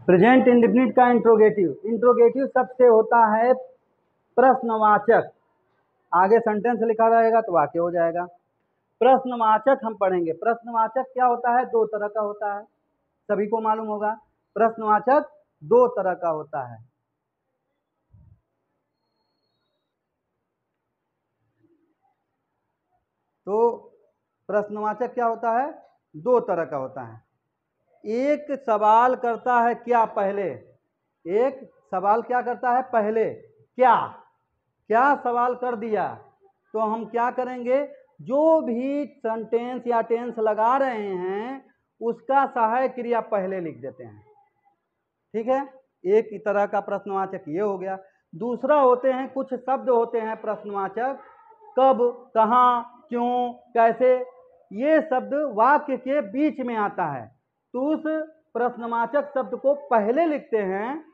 Present indefinite का interrogative. Interrogative शब्द से होता है प्रश्नवाचक। आगे सेंटेंस लिखा रहेगा तो वाक्य हो जाएगा। प्रश्नवाचक हम पढ़ेंगे। प्रश्नवाचक क्या होता है? दो तरह का होता है, सभी को मालूम होगा। प्रश्नवाचक दो तरह का होता है। तो प्रश्नवाचक क्या होता है? दो तरह का होता है। एक सवाल करता है क्या पहले, एक सवाल क्या करता है पहले, क्या क्या सवाल कर दिया तो हम क्या करेंगे, जो भी सेंटेंस या टेंस लगा रहे हैं उसका सहायक क्रिया पहले लिख देते हैं। ठीक है, एक तरह का प्रश्नवाचक ये हो गया। दूसरा होते हैं, कुछ शब्द होते हैं प्रश्नवाचक, कब, कहाँ, क्यों, कैसे, ये शब्द वाक्य के बीच में आता है तो उस प्रश्नवाचक शब्द को पहले लिखते हैं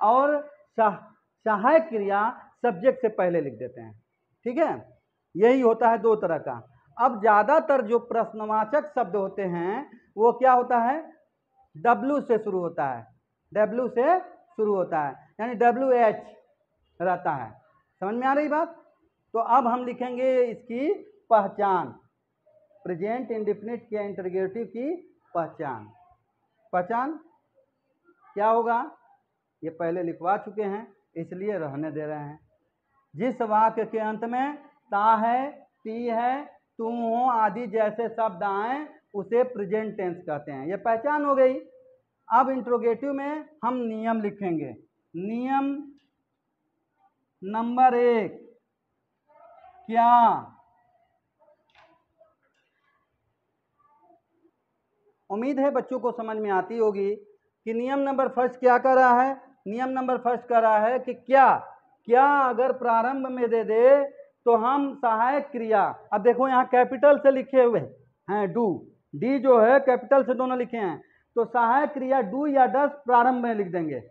और सहायक क्रिया सब्जेक्ट से पहले लिख देते हैं। ठीक है, यही होता है दो तरह का। अब ज्यादातर जो प्रश्नवाचक शब्द होते हैं वो क्या होता है, W से शुरू होता है, W से शुरू होता है, यानी WH रहता है। समझ में आ रही बात? तो अब हम लिखेंगे इसकी पहचान, प्रेजेंट इंडेफिनिट या इंटरोगेटिव की पहचान। पहचान क्या होगा, ये पहले लिखवा चुके हैं इसलिए रहने दे रहे हैं। जिस वाक्य के अंत में ता है, ती है, तुम हो आदि जैसे शब्द आए उसे प्रेजेंट टेंस कहते हैं। ये पहचान हो गई। अब इंट्रोगेटिव में हम नियम लिखेंगे। नियम नंबर 1, क्या। उम्मीद है बच्चों को समझ में आती होगी कि नियम नंबर फर्स्ट क्या कर रहा है। नियम नंबर फर्स्ट कर रहा है कि क्या, क्या अगर प्रारंभ में दे दे तो हम सहायक क्रिया, अब देखो यहाँ कैपिटल से लिखे हुए हैं, डू, डी जो है कैपिटल से दोनों लिखे हैं, तो सहायक क्रिया डू या डस प्रारंभ में लिख देंगे,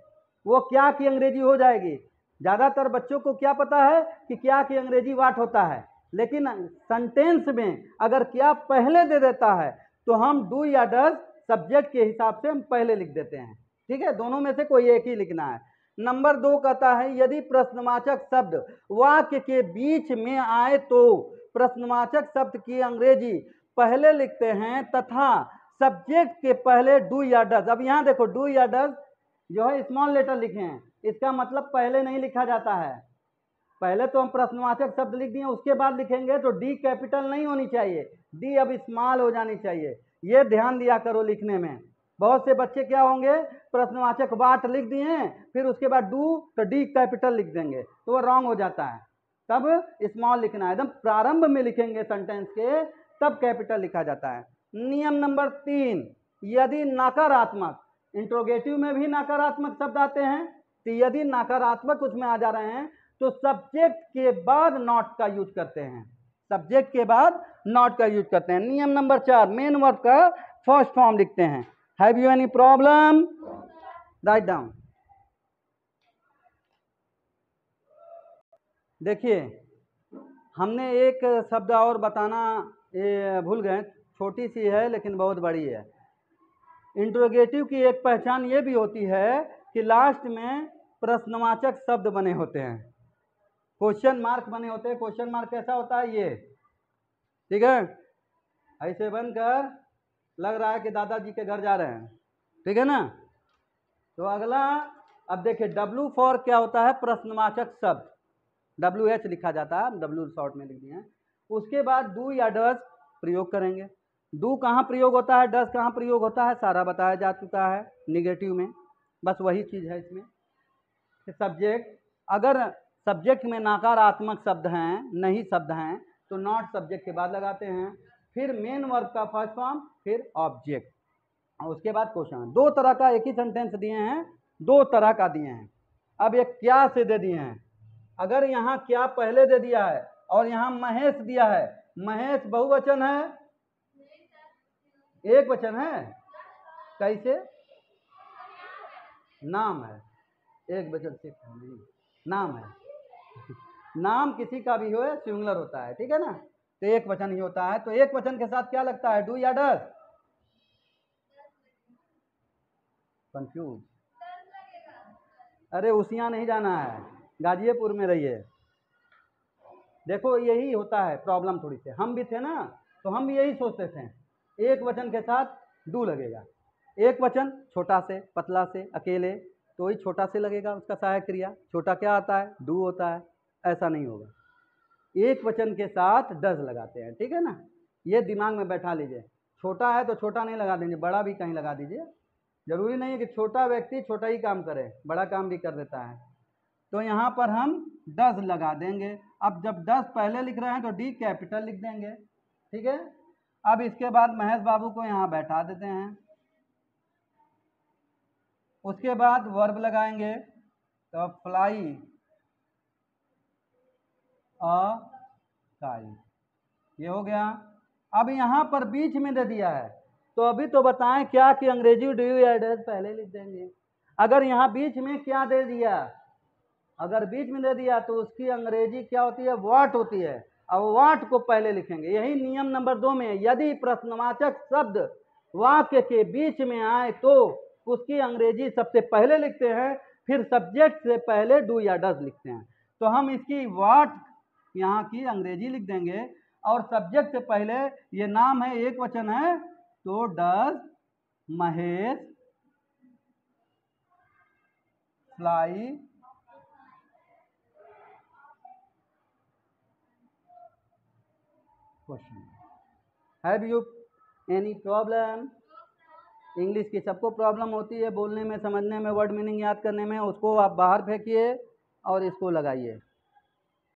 वो क्या की अंग्रेजी हो जाएगी। ज्यादातर बच्चों को क्या पता है कि क्या की अंग्रेजी वाट होता है, लेकिन सेंटेंस में अगर क्या पहले दे देता है तो हम डू या डस सब्जेक्ट के हिसाब से हम पहले लिख देते हैं। ठीक है, दोनों में से कोई एक ही लिखना है। नंबर 2 कहता है यदि प्रश्नवाचक शब्द वाक्य के बीच में आए तो प्रश्नवाचक शब्द की अंग्रेजी पहले लिखते हैं तथा सब्जेक्ट के पहले डू या डस। अब यहाँ देखो डू या डस जो है स्मॉल लेटर लिखे हैं, इसका मतलब पहले नहीं लिखा जाता है। पहले तो हम प्रश्नवाचक शब्द लिख दिए, उसके बाद लिखेंगे तो डी कैपिटल नहीं होनी चाहिए, डी अब स्मॉल हो जानी चाहिए। ये ध्यान दिया करो लिखने में। बहुत से बच्चे क्या होंगे, प्रश्नवाचक वाट लिख दिए फिर उसके बाद डू तो डी कैपिटल लिख देंगे तो वो रॉन्ग हो जाता है। तब स्मॉल लिखना है, एकदम प्रारंभ में लिखेंगे सेंटेंस के तब कैपिटल लिखा जाता है। नियम नंबर 3, यदि नकारात्मक, इंट्रोगेटिव में भी नकारात्मक शब्द आते हैं, तो यदि नकारात्मक उसमें आ जा रहे हैं तो सब्जेक्ट के बाद नॉट का यूज करते हैं, सब्जेक्ट के बाद नॉट का यूज करते हैं। नियम नंबर 4, मेन वर्ब का फर्स्ट फॉर्म लिखते हैं। Have you any problem, write down. देखिए हमने एक शब्द और बताना ये भूल गए, छोटी सी है लेकिन बहुत बड़ी है। इंट्रोगेटिव की एक पहचान ये भी होती है कि लास्ट में प्रश्नवाचक शब्द बने होते हैं, क्वेश्चन मार्क बने होते हैं। क्वेश्चन मार्क कैसा होता है ये, ठीक है, ऐसे बनकर लग रहा है कि दादाजी के घर जा रहे हैं, ठीक है ना। तो अगला अब देखिए W फॉर क्या होता है, प्रश्नवाचक शब्द, WH लिखा जाता है, W शॉर्ट में लिख दिए हैं। उसके बाद डू या डस प्रयोग करेंगे। डू कहाँ प्रयोग होता है, डस कहाँ प्रयोग होता है, सारा बताया जा चुका है निगेटिव में, बस वही चीज है इसमें। सब्जेक्ट, अगर सब्जेक्ट में नकारात्मक शब्द हैं, नहीं शब्द हैं, तो नॉट सब्जेक्ट के बाद लगाते हैं। फिर मेन वर्ब का फर्स्ट फॉर्म, फिर ऑब्जेक्ट, और उसके बाद क्वेश्चन। दो तरह का एक ही सेंटेंस दिए हैं, दो तरह का दिए हैं। अब एक क्या से दे दिए हैं, अगर यहाँ क्या पहले दे दिया है और यहाँ महेश दिया है, महेश बहुवचन है एक वचन है, कैसे, नाम है, एक वचन से नहीं, नाम है, नाम किसी का भी हो सिंगुलर होता है, ठीक है ना, तो एक वचन ही होता है। तो एक वचन के साथ क्या लगता है, डू या डस, कंफ्यूज, अरे उसियाँ नहीं जाना है, गाजियापुर में रहिए। देखो यही होता है प्रॉब्लम थोड़ी सी, हम भी थे ना तो हम भी यही सोचते थे, एक वचन के साथ डू लगेगा, एक वचन छोटा से पतला से अकेले तो वही छोटा से लगेगा उसका सहायक क्रिया, छोटा क्या आता है, डू होता है। ऐसा नहीं होगा, एक वचन के साथ डज लगाते हैं, ठीक है ना, ये दिमाग में बैठा लीजिए। छोटा है तो छोटा नहीं लगा देंगे, बड़ा भी कहीं लगा दीजिए, जरूरी नहीं है कि छोटा व्यक्ति छोटा ही काम करे, बड़ा काम भी कर देता है। तो यहाँ पर हम डज लगा देंगे। अब जब डज पहले लिख रहे हैं तो डी कैपिटल लिख देंगे, ठीक है। अब इसके बाद महेश बाबू को यहाँ बैठा देते हैं, उसके बाद वर्ब लगाएंगे तो फ्लाई अ काइट, ये हो गया। अब यहाँ पर बीच में दे दिया है तो अभी तो बताएं क्या कि अंग्रेजी डू या डज पहले लिख देंगे। अगर यहाँ बीच में क्या दे दिया, अगर बीच में दे दिया तो उसकी अंग्रेजी क्या होती है, व्हाट होती है। अब व्हाट को पहले लिखेंगे, यही नियम नंबर 2 में है। यदि प्रश्नवाचक शब्द वाक्य के बीच में आए तो उसकी अंग्रेजी सबसे पहले लिखते हैं, फिर सब्जेक्ट से पहले डू या डज लिखते हैं। तो हम इसकी व्हाट यहाँ की अंग्रेजी लिख देंगे और सब्जेक्ट से पहले, ये नाम है एक वचन है तो does Mahesh fly question. Have you any problem? English की सबको प्रॉब्लम होती है, बोलने में, समझने में, वर्ड मीनिंग याद करने में, उसको आप बाहर फेंकिए और इसको लगाइए।